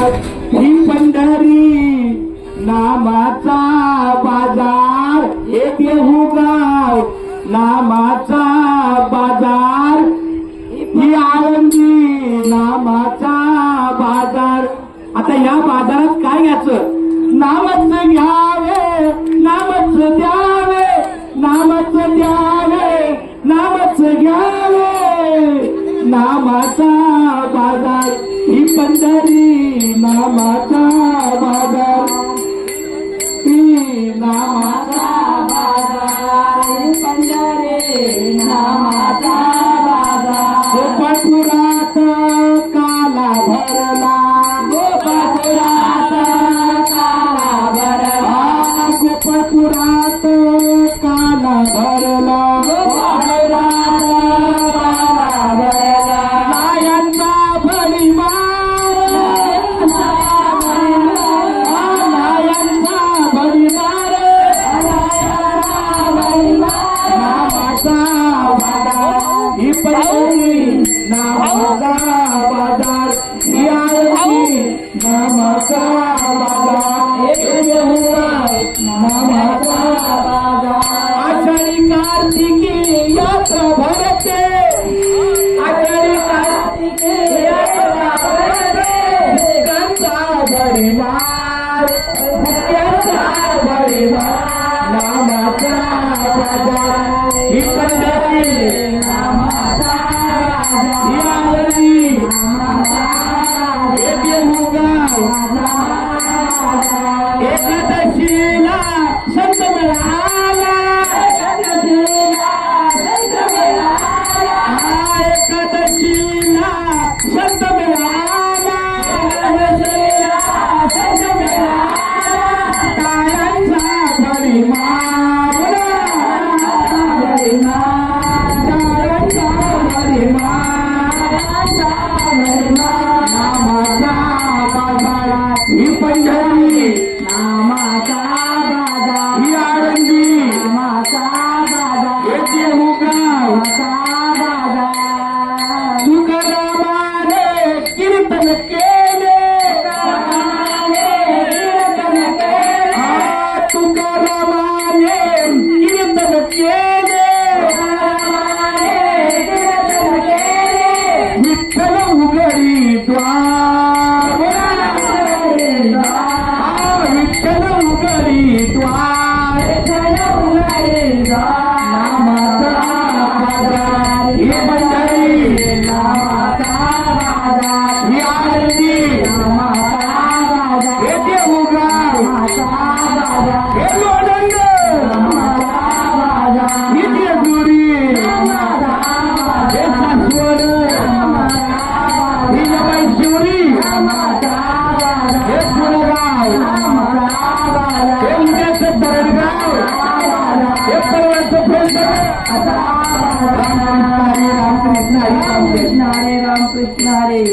ही पंढरी नामाचा बाजार, हे देहूगाव नामाचा बाजार, ही आळंदी नामाचा बाजार. आता या बाजारात काय घ्यायचं? नामच घ्यावे, नामच द्यावे, नामच द्यावे, नामच घ्यावे, नामाचा बाजार, ही पंढरी नामाचा बाजार, ही नामाचा बाजार, ही पंढरी नामाचा बाजार. गोपाळपुरात काला भरला, गोपाळपुरात काला भरला, गोपाळपुरात काला भरला, गोपाळपुरात काला भरला. नायांचा भडीमार, नायांचा भडीमार, नामाचा बाजार, ही पंढरी नामाचा बाजार, ही आळंदी नामाचा बाजार, हे देहूगाव नामाचा बाजार. आषाढी कार्तिकी यात्रा भरते, आषाढी कार्तिकी यात्रा भरते, भक्तांचा भडीमार, भक्तांचा भडीमार, नामाचा बाजार, ही पंढरी नामाचा बाजार, ही आळंदी हे देहूगाव. एकादशीला संत मिळाला, एकादशीला संत मिळाला, एकादशीला संत मिळाला, एकादशीला संत मिळाला. टाळ्यांचा भडीमार, टाळ्यांचा भडीमार, नामाचा बाजार, ही पंढरी नामाचा बाजार, ही आळंदी नामाचा बाजार, हे देहूगाव बाजार. तुकारामाने कीर्तन केले, तुकारामाने कीर्तन केले, विठ्ठल उघडी द्वार, विठ्ठल उघडी द्वार, नामाचा बाजार, ही पंढरी नामाचा बाजार, ही आळंदी नामाचा बाजार, हे देहूगाव हे लोणंद नामाचा बाजार, ही जेजुरी हे सासवड, ही नवाईशिवरी हे पुणेगाव, हे उद्याचं तरडगाव, हे परवाचं फेसर. रामकृष्ण हरी, रामकृष्ण हरी, रामकृष्ण हरी, रामकृष्ण हरी.